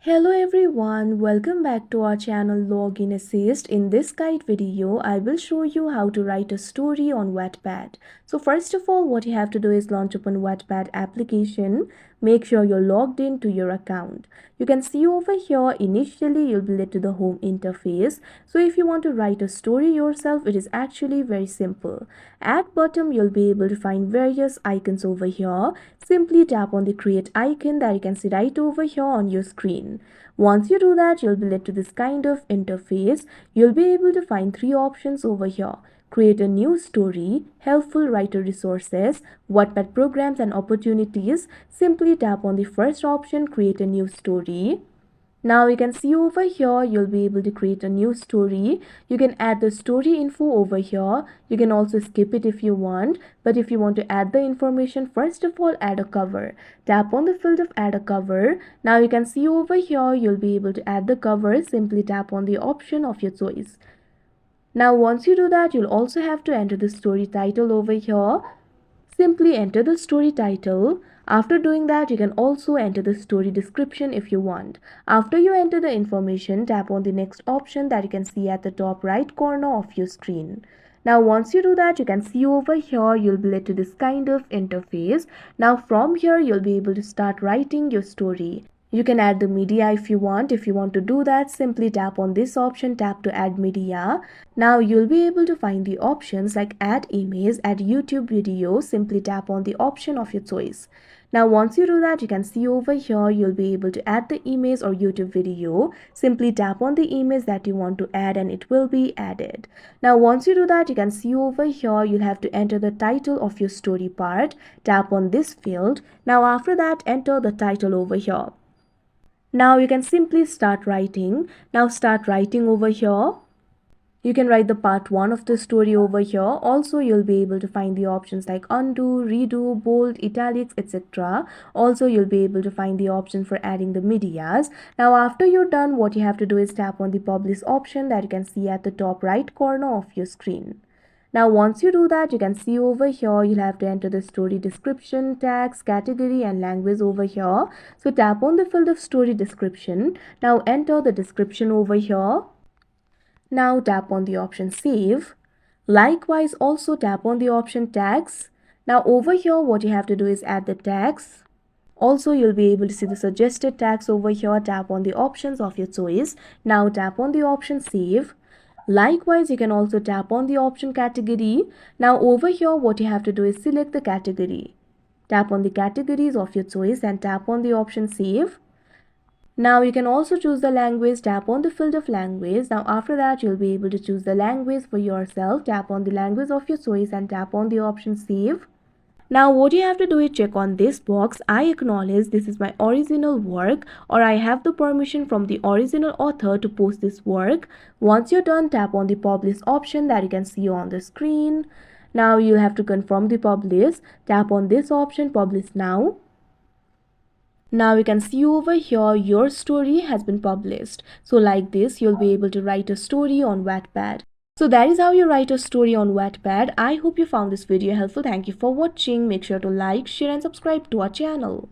Hello everyone, welcome back to our channel Login Assist. In this guide video, I will show you how to write a story on Wattpad. So first of all, what you have to do is launch open Wattpad application. Make sure you're logged in to your account. You can see over here, initially you'll be led to the home interface. So if you want to write a story yourself, it is actually very simple. At bottom, you'll be able to find various icons over here. Simply tap on the create icon that you can see right over here on your screen. Once you do that, you'll be led to this kind of interface. You'll be able to find three options over here. Create a new story, helpful writer resources, Wattpad programs and opportunities. Simply tap on the first option, create a new story. Now you can see over here, you'll be able to create a new story. You can add the story info over here. You can also skip it if you want. But if you want to add the information, first of all, add a cover. Tap on the field of add a cover. Now you can see over here, you'll be able to add the cover. Simply tap on the option of your choice. Now once you do that, you'll also have to enter the story title over here. Simply enter the story title. After doing that, you can also enter the story description if you want. After you enter the information, tap on the next option that you can see at the top right corner of your screen. Now once you do that, you can see over here, you'll be led to this kind of interface. Now from here, you'll be able to start writing your story. You can add the media if you want. If you want to do that, simply tap on this option, tap to add media. Now you'll be able to find the options like add image, add YouTube video. Simply tap on the option of your choice. Now once you do that, you can see over here, you'll be able to add the image or YouTube video. Simply tap on the image that you want to add and it will be added. Now once you do that, you can see over here, you'll have to enter the title of your story part. Tap on this field. Now after that, enter the title over here. Now you can simply start writing. Now start writing over here. You can write the part 1 of the story over here. Also, you'll be able to find the options like undo, redo, bold, italics, etc. Also, you'll be able to find the option for adding the medias. Now, after you're done, what you have to do is tap on the publish option that you can see at the top right corner of your screen. Now once you do that, you can see over here, you'll have to enter the story description, tags, category and language over here. So tap on the field of story description. Now enter the description over here. Now tap on the option save. Likewise, also tap on the option tags. Now over here, what you have to do is add the tags. Also, you'll be able to see the suggested tags over here. Tap on the options of your choice. Now tap on the option save. Likewise, you can also tap on the option category. Now over here, what you have to do is select the category. Tap on the categories of your choice and tap on the option save. Now you can also choose the language. Tap on the field of language. Now after that, you'll be able to choose the language for yourself. Tap on the language of your choice and tap on the option save. Now what you have to do is check on this box. I acknowledge this is my original work, or I have the permission from the original author to post this work. Once you're done, tap on the publish option that you can see on the screen. Now you have to confirm the publish. Tap on this option, publish now. Now you can see over here, your story has been published. So like this, you'll be able to write a story on Wattpad. So that is how you write a story on Wattpad. I hope you found this video helpful. Thank you for watching. Make sure to like, share and subscribe to our channel.